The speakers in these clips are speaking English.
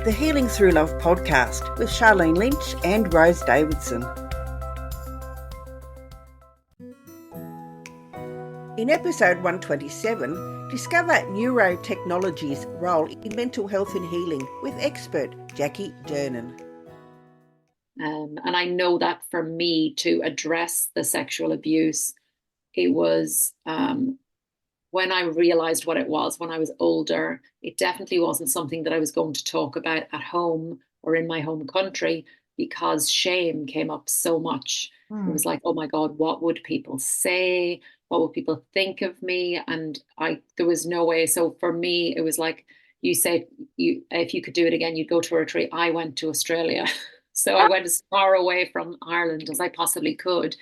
the Healing Through Love podcast with Sharlene Lynch and Rose Davidson. In episode 127, discover Neuro-Technology's role in mental health and healing with expert Jackie Durnin. And I know that for me to address the sexual abuse, it was when I realized what it was when I was older. It definitely wasn't something that I was going to talk about at home or in my home country because shame came up so much. It was like, oh my God, what would people say? What would people think of me? And there was no way. So for me, it was like you said, if you could do it again, you'd go to a retreat. I went to Australia. So I went as far away from Ireland as I possibly could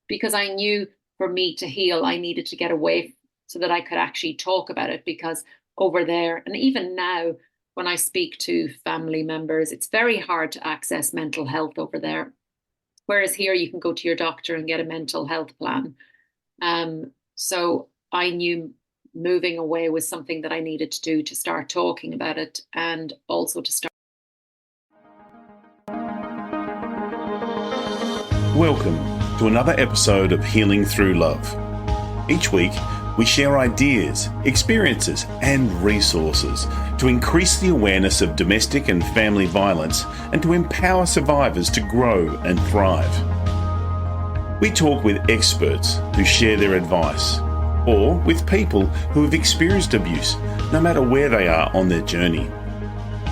because I knew for me to heal, I needed to get away so that I could actually talk about it, because over there, and even now, when I speak to family members, it's very hard to access mental health over there. Whereas here, you can go to your doctor and get a mental health plan. So I knew moving away was something that I needed to do to start talking about it, and also to start. Welcome to another episode of Healing Through Love. Each week, we share ideas, experiences, and resources to increase the awareness of domestic and family violence and to empower survivors to grow and thrive. We talk with experts who share their advice, or with people who have experienced abuse, no matter where they are on their journey.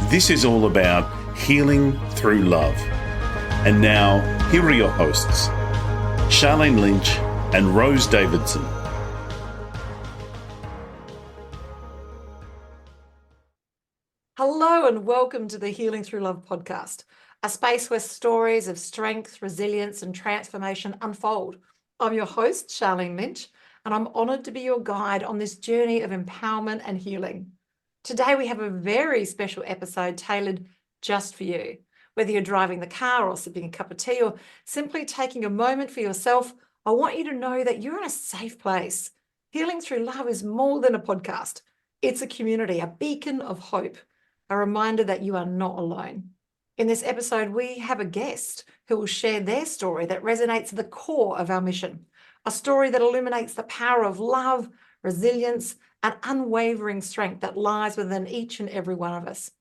This is all about healing through love. And now, here are your hosts, Sharlene Lynch and Rose Davidson. Hello and welcome to the Healing Through Love podcast, a space where stories of strength, resilience and transformation unfold. I'm your host, Sharlene Lynch, and I'm honoured to be your guide on this journey of empowerment and healing. Today we have a very special episode tailored just for you. Whether you're driving the car or sipping a cup of tea or simply taking a moment for yourself, I want you to know that you're in a safe place. Healing Through Love is more than a podcast. It's a community, a beacon of hope. A reminder that you are not alone. In this episode, we have a guest who will share their story that resonates at the core of our mission, a story that illuminates the power of love, resilience, and unwavering strength that lies within each and every one of us.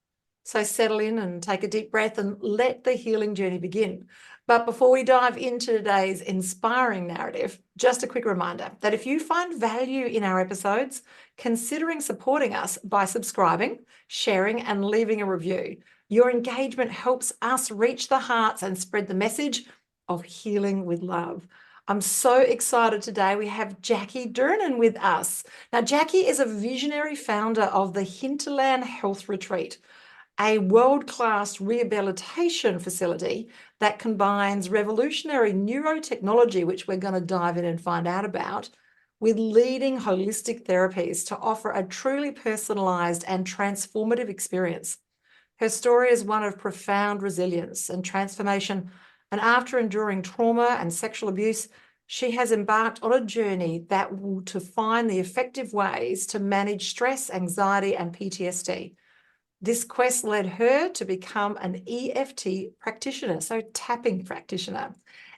So settle in and take a deep breath and let the healing journey begin. But before we dive into today's inspiring narrative, just a quick reminder that if you find value in our episodes, considering supporting us by subscribing, sharing, and leaving a review. Your engagement helps us reach the hearts and spread the message of healing with love. I'm so excited today. We have Jackie Durnin with us. Now, Jackie is a visionary founder of the Hinterland Health Retreat, a world-class rehabilitation facility that combines revolutionary neurotechnology, which we're going to dive in and find out about, with leading holistic therapies to offer a truly personalized and transformative experience. Her story is one of profound resilience and transformation, and after enduring trauma and sexual abuse, she has embarked on a journey to find the effective ways to manage stress, anxiety, and PTSD. This quest led her to become an EFT practitioner, so tapping practitioner,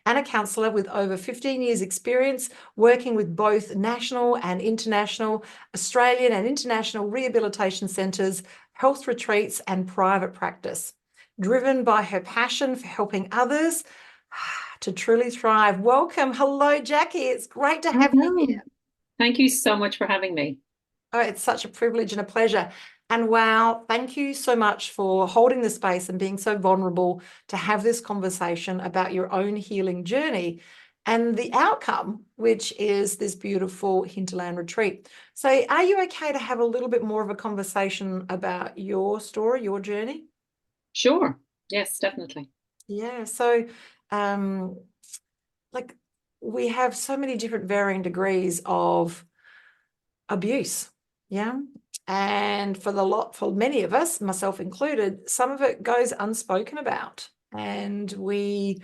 and a counsellor with over 15 years experience working with both national and international, Australian and international rehabilitation centres, health retreats and private practice. Driven by her passion for helping others to truly thrive. Welcome. Hello, Jackie. It's great to have you here. Thank you so much for having me. Oh, it's such a privilege and a pleasure. And wow, thank you so much for holding the space and being so vulnerable to have this conversation about your own healing journey and the outcome, which is this beautiful Hinterland retreat. So are you okay to have a little bit more of a conversation about your story, your journey? Sure. Yes, definitely. Yeah. So we have so many different varying degrees of abuse. Yeah. And for many of us, myself included, some of it goes unspoken about, and we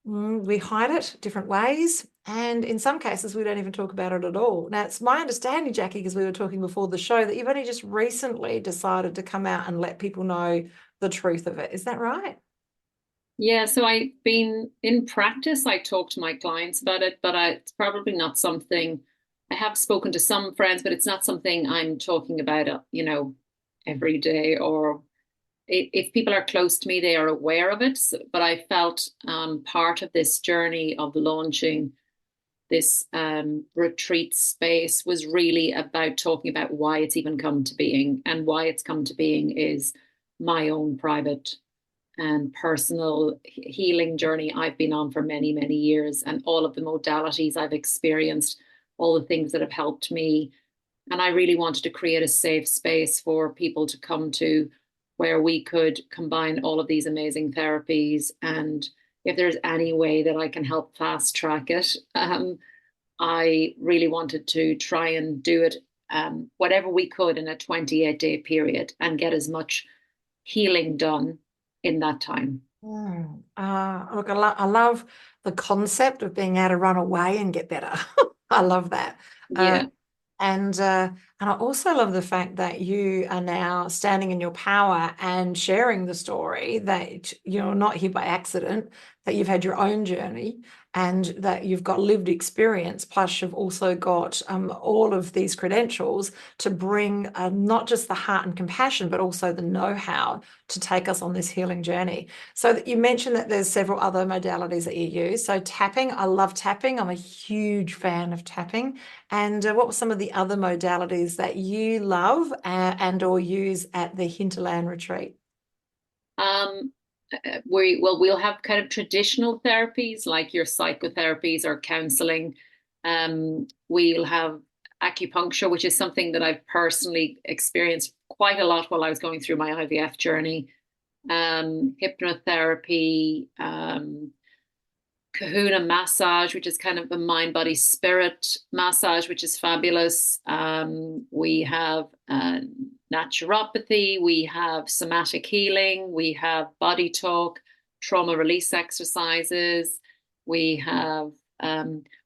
hide it different ways. And in some cases, we don't even talk about it at all. Now, it's my understanding, Jackie, because we were talking before the show, that you've only just recently decided to come out and let people know the truth of it. Is that right? Yeah, so I've been in practice, I talk to my clients about it, but it's probably not something I have spoken to some friends, but it's not something I'm talking about, every day. Or if people are close to me, they are aware of it. But I felt part of this journey of launching this retreat space was really about talking about why it's even come to being. And why it's come to being is my own private and personal healing journey I've been on for many, many years, and all of the modalities I've experienced, all the things that have helped me. And I really wanted to create a safe space for people to come to where we could combine all of these amazing therapies. And if there's any way that I can help fast track it, I really wanted to try and do it whatever we could in a 28-day period and get as much healing done in that time. Look, I love the concept of being able to run away and get better. I love that. Yeah. And I also love the fact that you are now standing in your power and sharing the story that you're not here by accident, that you've had your own journey and that you've got lived experience, plus you've also got all of these credentials to bring not just the heart and compassion, but also the know-how to take us on this healing journey. So you mentioned that there's several other modalities that you use. So tapping, I love tapping. I'm a huge fan of tapping. And what were some of the other modalities that you love and or use at the Hinterland retreat? We'll have kind of traditional therapies like your psychotherapies or counseling. We'll have acupuncture, which is something that I've personally experienced quite a lot while I was going through my IVF journey. Hypnotherapy, kahuna massage, which is kind of a mind, body, spirit massage, which is fabulous. We have naturopathy, we have somatic healing, we have body talk, trauma release exercises. We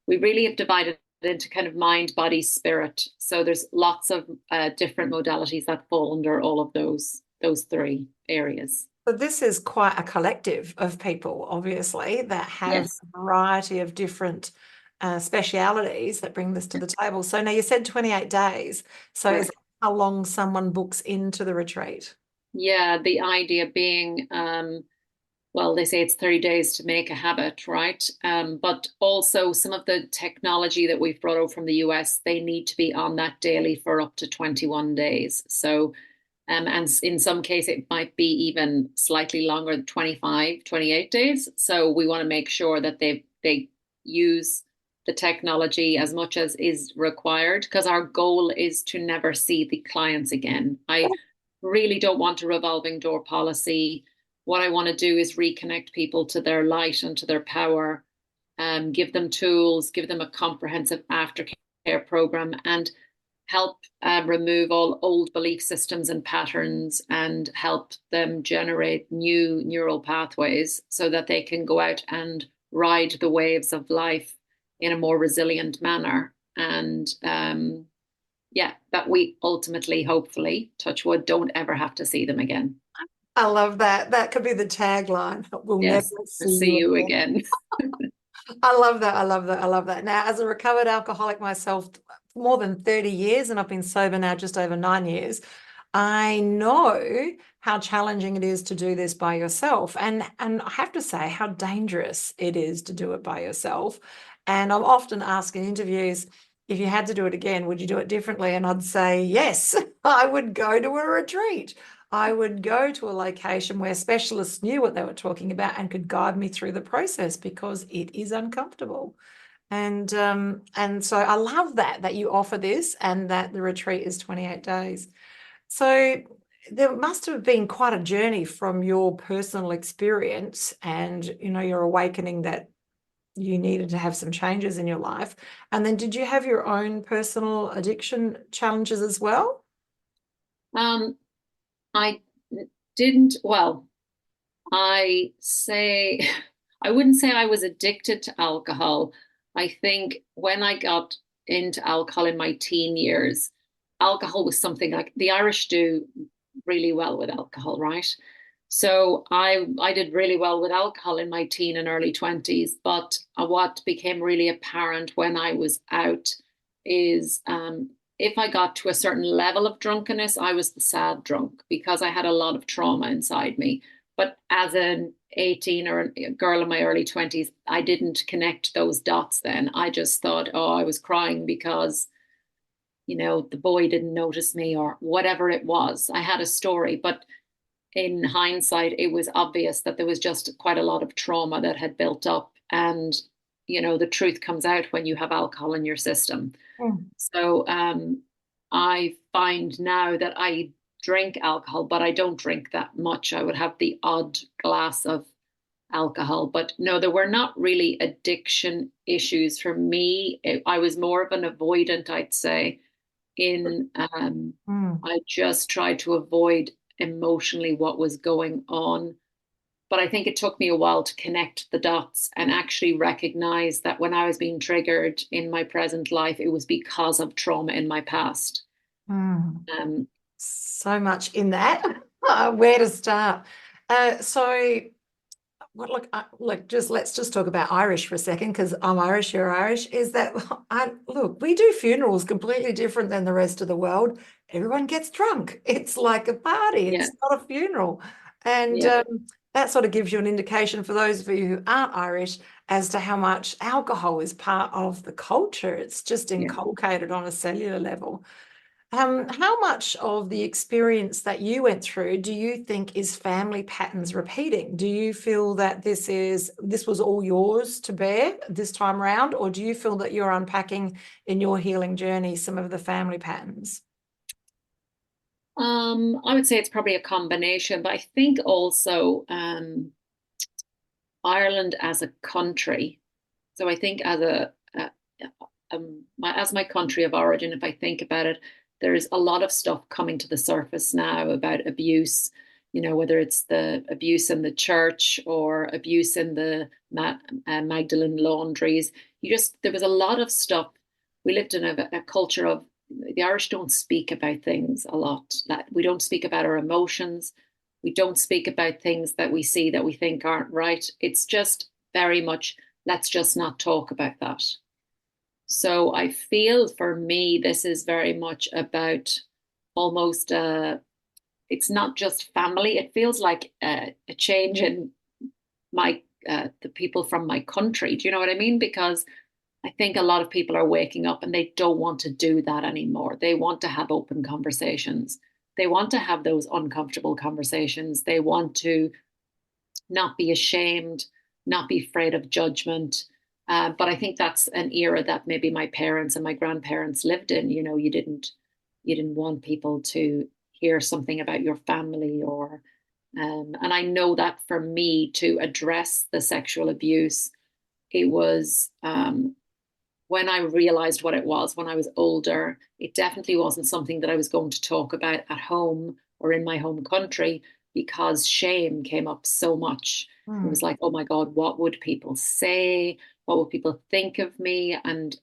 really have divided it into kind of mind, body, spirit. So there's lots of different modalities that fall under all of those three areas. But this is quite a collective of people, obviously, that have Yes. a variety of different specialities that bring this to the table. So now you said 28 days. So Right. is that how long someone books into the retreat? Yeah, the idea being, well, they say it's 30 days to make a habit, right? But also some of the technology that we've brought over from the US, they need to be on that daily for up to 21 days. So, and in some case, it might be even slightly longer, 25, 28 days. So we want to make sure that they use the technology as much as is required, because our goal is to never see the clients again. I really don't want a revolving door policy. What I want to do is reconnect people to their light and to their power, give them tools, give them a comprehensive aftercare program, and help remove all old belief systems and patterns and help them generate new neural pathways so that they can go out and ride the waves of life in a more resilient manner. And that we ultimately, hopefully, touch wood, don't ever have to see them again. I love that. That could be the tagline. We'll Yes, never see you again. I love that. I love that. I love that. Now, as a recovered alcoholic myself, for more than 30 years, and I've been sober now just over 9 years, I know how challenging it is to do this by yourself. And I have to say how dangerous it is to do it by yourself. And I'm often asked in interviews, if you had to do it again, would you do it differently? And I'd say, yes, I would go to a retreat. I would go to a location where specialists knew what they were talking about and could guide me through the process, because it is uncomfortable. And so I love that you offer this and that the retreat is 28 days. So there must have been quite a journey from your personal experience and, your awakening that you needed to have some changes in your life. And then did you have your own personal addiction challenges as well? I didn't, I wouldn't say I was addicted to alcohol. I think when I got into alcohol in my teen years, alcohol was something like the Irish do really well with alcohol, right? So I did really well with alcohol in my teen and early 20s, but what became really apparent when I was out is if I got to a certain level of drunkenness, I was the sad drunk because I had a lot of trauma inside me. But as an 18 or a girl in my early 20s, I didn't connect those dots then. I just thought, oh, I was crying because, the boy didn't notice me or whatever it was. I had a story, but in hindsight, it was obvious that there was just quite a lot of trauma that had built up. And, the truth comes out when you have alcohol in your system. Mm. So I find now that I drink alcohol, but I don't drink that much. I would have the odd glass of alcohol, but no, there were not really addiction issues for me. I was more of an avoidant, I'd say. I just tried to avoid emotionally what was going on. But I think it took me a while to connect the dots and actually recognize that when I was being triggered in my present life, it was because of trauma in my past. So much in that. Where to start? Let's just talk about Irish for a second, because I'm Irish, you're Irish. Is that we do funerals completely different than the rest of the world. Everyone gets drunk. It's like a party. It's not a funeral, and that sort of gives you an indication for those of you who aren't Irish as to how much alcohol is part of the culture. It's just inculcated on a cellular level. How much of the experience that you went through do you think is family patterns repeating? Do you feel that this was all yours to bear this time around, or do you feel that you're unpacking in your healing journey some of the family patterns? I would say it's probably a combination, but I think also Ireland as a country. So I think as my country of origin, if I think about it, there's a lot of stuff coming to the surface now about abuse, whether it's the abuse in the church or abuse in the Magdalene laundries. There was a lot of stuff. We lived in a culture of, the Irish don't speak about things a lot. We don't speak about our emotions. We don't speak about things that we see that we think aren't right. It's just very much, let's just not talk about that. So I feel for me, this is very much about almost, it's not just family. It feels like a change in the people from my country. Do you know what I mean? Because I think a lot of people are waking up and they don't want to do that anymore. They want to have open conversations. They want to have those uncomfortable conversations. They want to not be ashamed, not be afraid of judgment. But I think that's an era that maybe my parents and my grandparents lived in. You didn't want people to hear something about your family and I know that for me to address the sexual abuse, it was when I realized what it was when I was older. It definitely wasn't something that I was going to talk about at home or in my home country, because shame came up so much. It was like, oh my God, what would people say? What would people think of me? And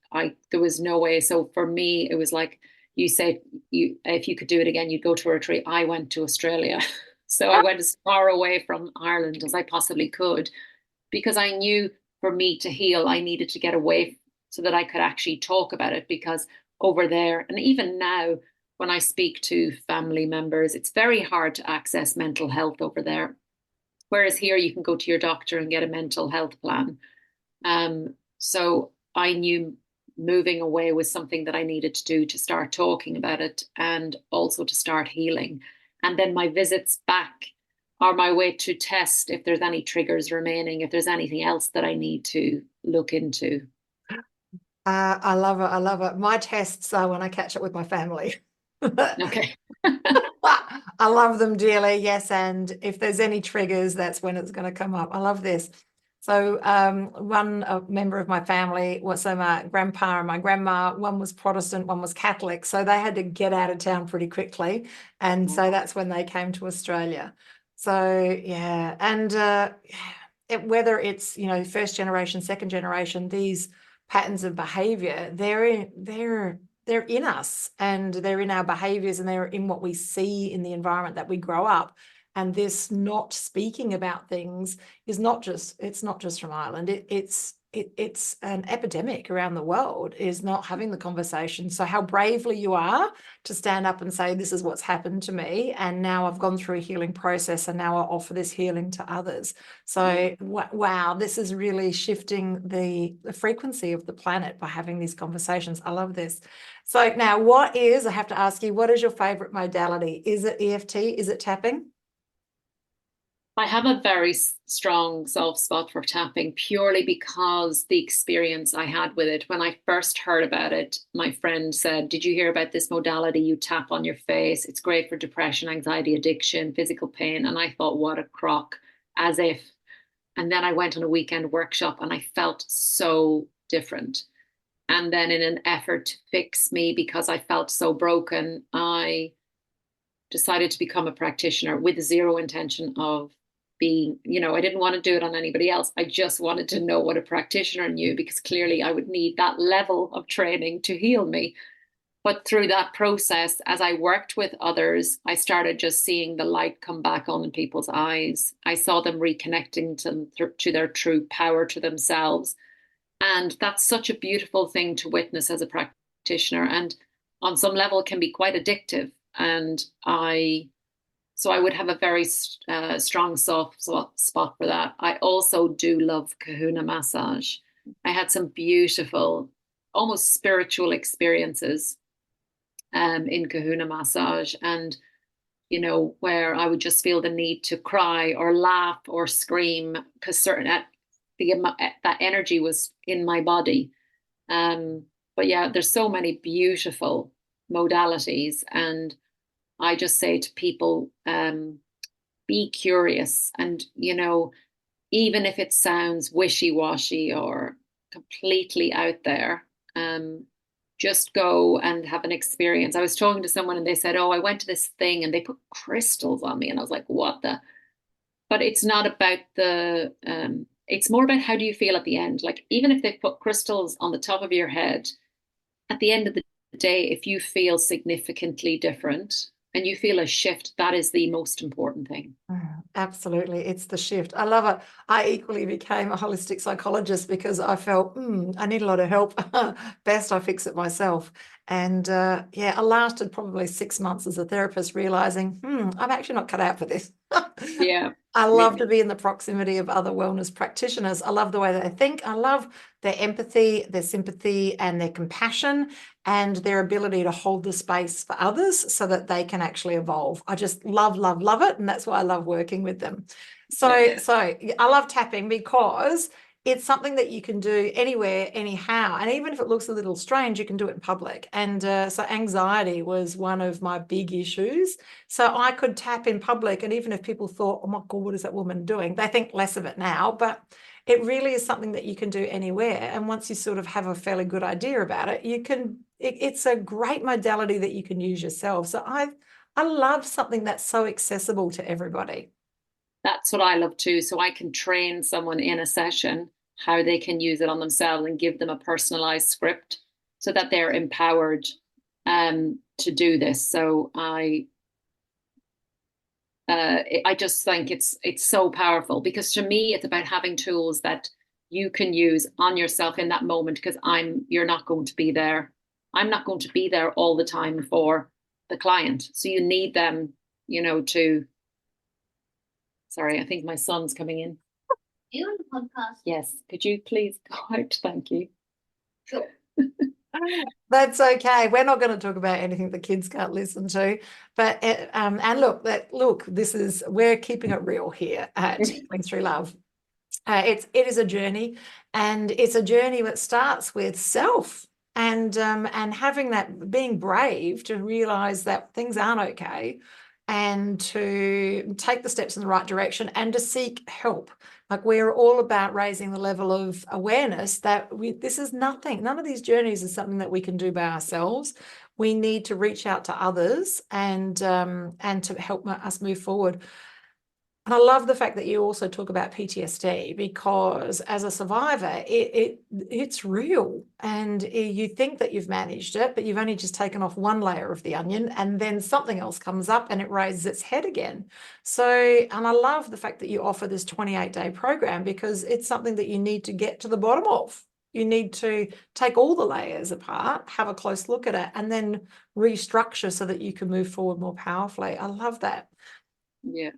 there was no way. So for me, it was like, you said, if you could do it again, you'd go to a retreat. I went to Australia. So I went as far away from Ireland as I possibly could, because I knew for me to heal, I needed to get away so that I could actually talk about it. Because over there, and even now, when I speak to family members, it's very hard to access mental health over there. Whereas here, you can go to your doctor and get a mental health plan. So I knew moving away was something that I needed to do to start talking about it and also to start healing. And then my visits back are my way to test if there's any triggers remaining, if there's anything else that I need to look into. I love it. I love it. My tests are when I catch up with my family. Okay. I love them dearly. Yes. And if there's any triggers, that's when it's going to come up. I love this. So one member of my family was my grandpa and my grandma. One was Protestant, one was Catholic. So they had to get out of town pretty quickly. And so that's when they came to Australia. So, yeah. And whether it's, first generation, second generation, these patterns of behavior, they're in us, and they're in our behaviors, and they're in what we see in the environment that we grow up. And this not speaking about things is not just, it's not just from Ireland. It's an epidemic around the world, is not having the conversation. So how bravely you are to stand up and say, this is what's happened to me, and now I've gone through a healing process, and now I offer this healing to others. So wow, this is really shifting the frequency of the planet by having these conversations. I love this. So now I have to ask you, what is your favorite modality? Is it EFT? Is it tapping? I have a very strong soft spot for tapping, purely because the experience I had with it. When I first heard about it, my friend said, did you hear about this modality? You tap on your face. It's great for depression, anxiety, addiction, physical pain. And I thought, what a crock, as if. And then I went on a weekend workshop and I felt so different. And then in an effort to fix me, because I felt so broken, I decided to become a practitioner with zero intention of being, I didn't want to do it on anybody else. I just wanted to know what a practitioner knew, because clearly I would need that level of training to heal me. But through that process, as I worked with others, I started just seeing the light come back on in people's eyes. I saw them reconnecting to their true power, to themselves. And that's such a beautiful thing to witness as a practitioner. And on some level, it can be quite addictive. And so I would have a very strong soft spot for that. I also do love kahuna massage. I had some beautiful, almost spiritual experiences in kahuna massage, and where I would just feel the need to cry or laugh or scream, because that energy was in my body. But yeah, there's so many beautiful modalities, and I just say to people, be curious, and even if it sounds wishy-washy or completely out there, just go and have an experience. I was talking to someone and they said, oh, I went to this thing and they put crystals on me, and I was like, what the? But it's not about it's more about how do you feel at the end. Like, even if they put crystals on the top of your head, at the end of the day, if you feel significantly different and you feel a shift, that is the most important thing. Absolutely. It's the shift. I love it. I equally became a holistic psychologist because I felt, I need a lot of help. Best I fix it myself. And I lasted probably 6 months as a therapist, realizing, I'm actually not cut out for this. Yeah. I love to be in the proximity of other wellness practitioners. I love the way they think. I love their empathy, their sympathy, and their compassion, and their ability to hold the space for others so that they can actually evolve. I just love it. And that's why I love working with them. So I love tapping because it's something that you can do anywhere, anyhow. And even if it looks a little strange, you can do it in public. And so anxiety was one of my big issues. So I could tap in public. And even if people thought, oh my God, what is that woman doing? They think less of it now. But it really is something that you can do anywhere. And once you sort of have a fairly good idea about it, it's a great modality that you can use yourself. So I love something that's so accessible to everybody. That's what I love too. So I can train someone in a session how they can use it on themselves and give them a personalized script so that they're empowered to do this. So I just think it's so powerful, because to me, it's about having tools that you can use on yourself in that moment, because you're not going to be there. I'm not going to be there all the time for the client. So you need them, to. Sorry, I think my son's coming in. You on the podcast? Yes. Could you please go out? Thank you. Sure. That's okay. We're not going to talk about anything the kids can't listen to. But and look, we're keeping it real here at Healing Through Love. It is a journey, and it's a journey that starts with self and having that, being brave to realize that things aren't okay, and to take the steps in the right direction and to seek help. Like, we're all about raising the level of awareness that this is nothing. None of these journeys is something that we can do by ourselves. We need to reach out to others and to help us move forward. And I love the fact that you also talk about PTSD, because as a survivor, it's real, and you think that you've managed it, but you've only just taken off one layer of the onion, and then something else comes up and it raises its head again. So, and I love the fact that you offer this 28-day program, because it's something that you need to get to the bottom of. You need to take all the layers apart, have a close look at it, and then restructure so that you can move forward more powerfully. I love that. Yeah.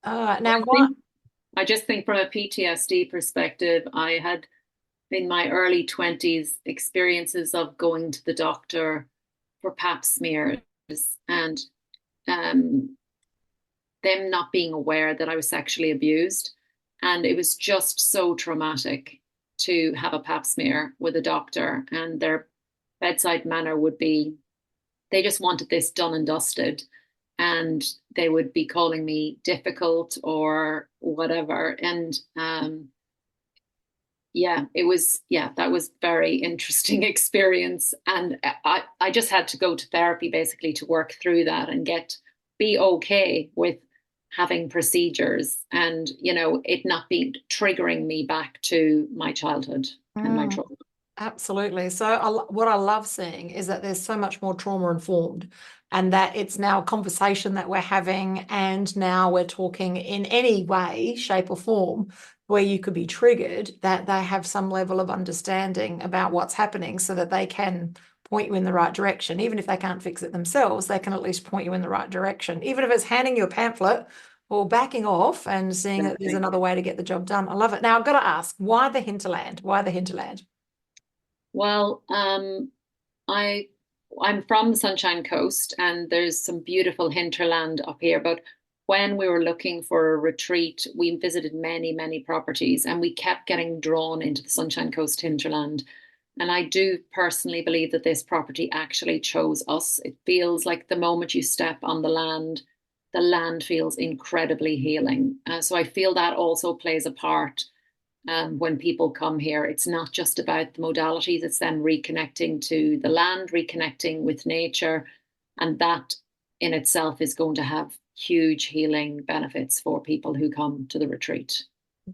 Now, what? I just think from a PTSD perspective, I had in my early 20s experiences of going to the doctor for pap smears, and them not being aware that I was sexually abused. And it was just so traumatic to have a pap smear with a doctor, and their bedside manner would be, they just wanted this done and dusted. And they would be calling me difficult or whatever. And that was very interesting experience. And I just had to go to therapy basically to work through that and be okay with having procedures, and, it not being triggering me back to my childhood and my trauma. Absolutely. So what I love seeing is that there's so much more trauma informed, and that it's now a conversation that we're having, and now we're talking in any way, shape or form where you could be triggered, that they have some level of understanding about what's happening so that they can point you in the right direction. Even if they can't fix it themselves, they can at least point you in the right direction. Even if it's handing you a pamphlet or backing off and seeing that there's another way to get the job done. I love it. Now I've got to ask, why the hinterland? Why the hinterland? Well, I'm from the Sunshine Coast, and there's some beautiful hinterland up here. But when we were looking for a retreat, we visited many, many properties, and we kept getting drawn into the Sunshine Coast hinterland. And I do personally believe that this property actually chose us. It feels like the moment you step on the land feels incredibly healing. So I feel that also plays a part. When people come here, it's not just about the modalities, it's then reconnecting to the land, reconnecting with nature. And that in itself is going to have huge healing benefits for people who come to the retreat.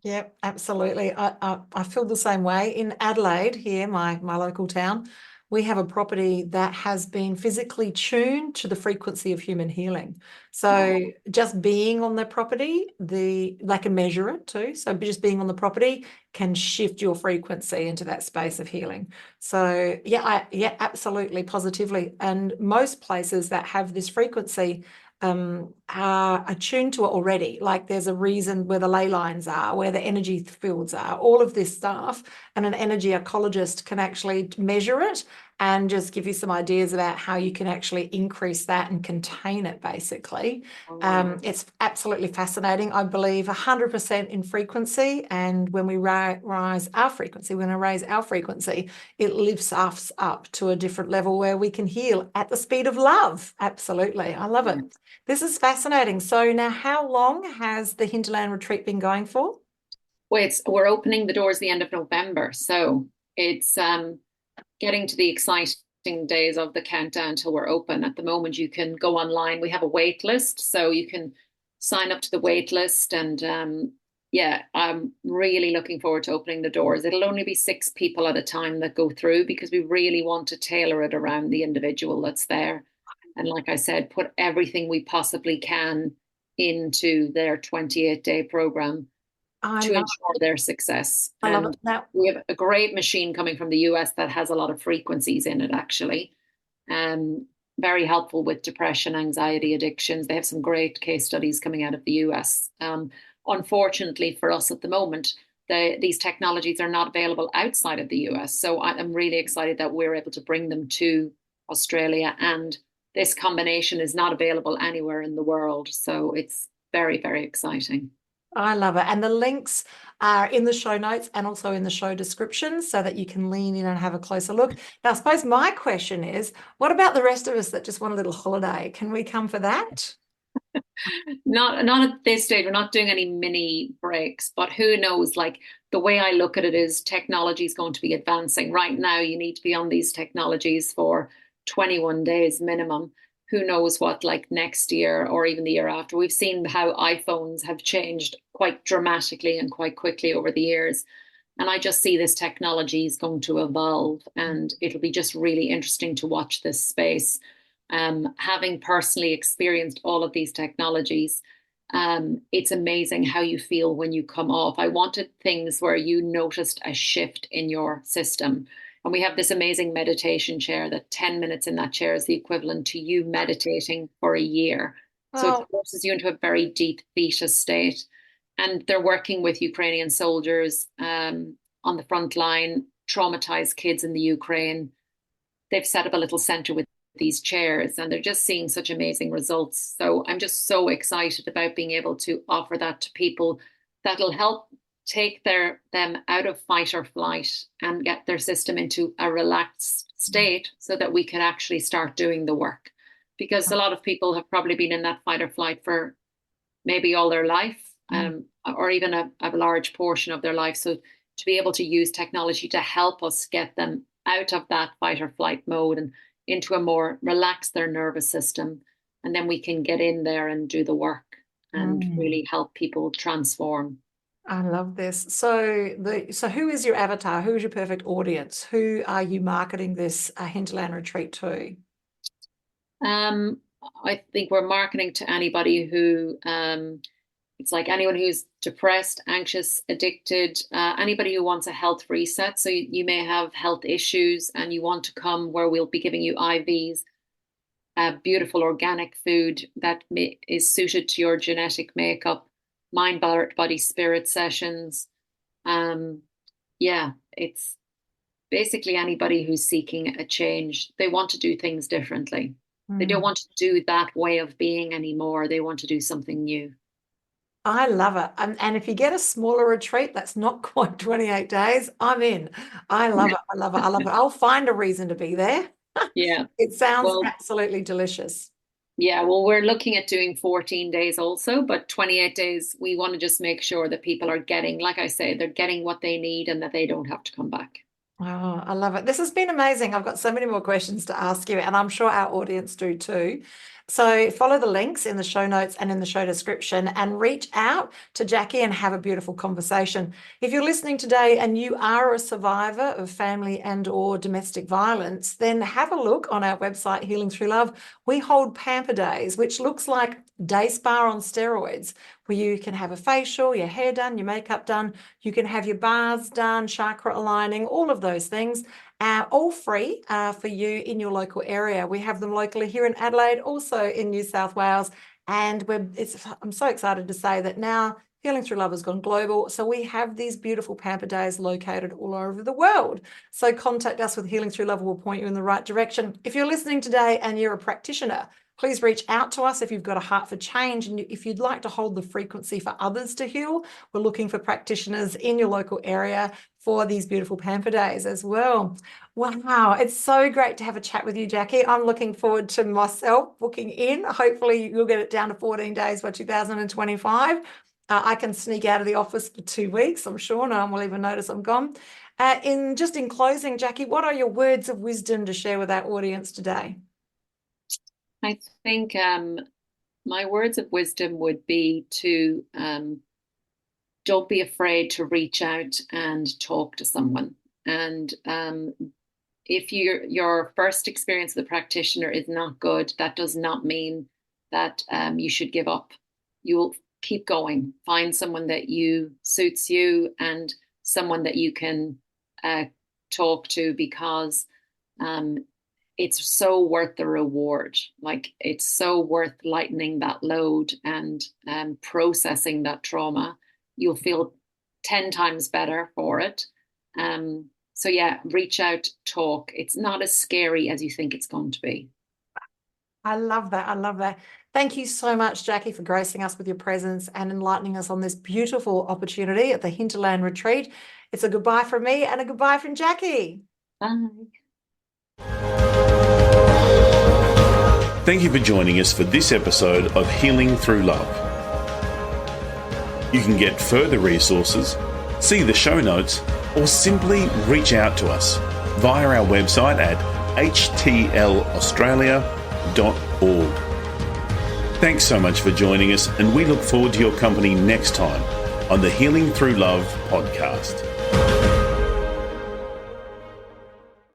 Yeah, absolutely. I feel the same way. In Adelaide, here, my local town, we have a property that has been physically tuned to the frequency of human healing. So just being on the property, they can measure it too. So just being on the property can shift your frequency into that space of healing. So yeah, absolutely, positively. And most places that have this frequency are attuned to it already. Like there's a reason where the ley lines are, where the energy fields are, all of this stuff. And an energy ecologist can actually measure it and just give you some ideas about how you can actually increase that and contain it, basically. It's absolutely fascinating. I believe 100% in frequency. And when we raise our frequency, it lifts us up to a different level where we can heal at the speed of love. Absolutely. I love it. This is fascinating. So now, how long has the Hinterland Retreat been going for? Well, we're opening the doors the end of November. So it's getting to the exciting days of the countdown till we're open. At the moment, you can go online. We have a wait list, so you can sign up to the wait list. And I'm really looking forward to opening the doors. It'll only be 6 people at a time that go through, because we really want to tailor it around the individual that's there. And like I said, put everything we possibly can into their 28-day program to ensure their success. I love it. Now, we have a great machine coming from the US that has a lot of frequencies in it, actually. Very helpful with depression, anxiety, addictions. They have some great case studies coming out of the US. Unfortunately for us at the moment, these technologies are not available outside of the US. So I'm really excited that we're able to bring them to Australia, and this combination is not available anywhere in the world. So it's very, very exciting. I love it. And the links are in the show notes and also in the show description so that you can lean in and have a closer look. Now, I suppose my question is, what about the rest of us that just want a little holiday? Can we come for that? Not at this stage. We're not doing any mini breaks, but who knows? Like, the way I look at it is technology is going to be advancing. Right now, you need to be on these technologies for 21 days minimum. who knows what, like next year or even the year after. We've seen how iPhones have changed quite dramatically and quite quickly over the years. And I just see this technology is going to evolve, and it'll be just really interesting to watch this space. Having personally experienced all of these technologies, it's amazing how you feel when you come off. I wanted things where you noticed a shift in your system. And we have this amazing meditation chair that 10 minutes in that chair is the equivalent to you meditating for a year. So Oh, it forces you into a very deep theta state. And they're working with Ukrainian soldiers on the front line, traumatized kids in the Ukraine. They've set up a little center with these chairs, and they're just seeing such amazing results. So I'm just so excited about being able to offer that to people that'll help take them out of fight or flight and get their system into a relaxed state so that we can actually start doing the work. Because a lot of people have probably been in that fight or flight for maybe all their life, or even a large portion of their life. So to be able to use technology to help us get them out of that fight or flight mode and into a more relaxed their nervous system, and then we can get in there and do the work and really help people transform. I love this. So who is your avatar? Who is your perfect audience? Who are you marketing this Hinterland retreat to? I think we're marketing to anybody who it's like anyone who's depressed, anxious, addicted, anybody who wants a health reset. So you may have health issues and you want to come where we'll be giving you IVs, beautiful organic food that is suited to your genetic makeup, mind, body, spirit sessions. It's basically anybody who's seeking a change. They want to do things differently. They don't want to do that way of being anymore. They want to do something new. I love it. And if you get a smaller retreat that's not quite 28 days, I'm in. I love it. I love it. I love it. I'll find a reason to be there. Yeah. It sounds absolutely delicious. Yeah, well, we're looking at doing 14 days also, but 28 days, we want to just make sure that people are getting, like I say, they're getting what they need and that they don't have to come back. Oh, I love it. This has been amazing. I've got so many more questions to ask you, and I'm sure our audience do too. So follow the links in the show notes and in the show description and reach out to Jackie and have a beautiful conversation. If you're listening today and you are a survivor of family and or domestic violence, then have a look on our website, Healing Through Love. We hold pamper days, which looks like day spa on steroids, where you can have a facial, your hair done, your makeup done, you can have your baths done, chakra aligning, all of those things. All free for you in your local area. We have them locally here in Adelaide, also in New South Wales. And I'm so excited to say that now Healing Through Love has gone global. So we have these beautiful pamper days located all over the world. So contact us with Healing Through Love. We'll point you in the right direction. If you're listening today and you're a practitioner, please reach out to us if you've got a heart for change and if you'd like to hold the frequency for others to heal. We're looking for practitioners in your local area for these beautiful pamper days as well. Wow, it's so great to have a chat with you, Jackie. I'm looking forward to myself booking in. Hopefully you'll get it down to 14 days by 2025. I can sneak out of the office for 2 weeks, I'm sure. No one will even notice I'm gone. In closing, Jackie, what are your words of wisdom to share with our audience today? I think my words of wisdom would be to don't be afraid to reach out and talk to someone. And if your first experience with a practitioner is not good, that does not mean that you should give up. You will keep going. Find someone that suits you and someone that you can talk to, because it's so worth the reward. Like, it's so worth lightening that load and processing that trauma. You'll feel 10 times better for it. So yeah, reach out, talk. It's not as scary as you think it's going to be. I love that. I love that. Thank you so much, Jackie, for gracing us with your presence and enlightening us on this beautiful opportunity at the Hinterland Retreat. It's a goodbye from me and a goodbye from Jackie. Bye. Thank you for joining us for this episode of Healing Through Love. You can get further resources, see the show notes, or simply reach out to us via our website at htlaustralia.com.au. Thanks so much for joining us, and we look forward to your company next time on the Healing Through Love podcast.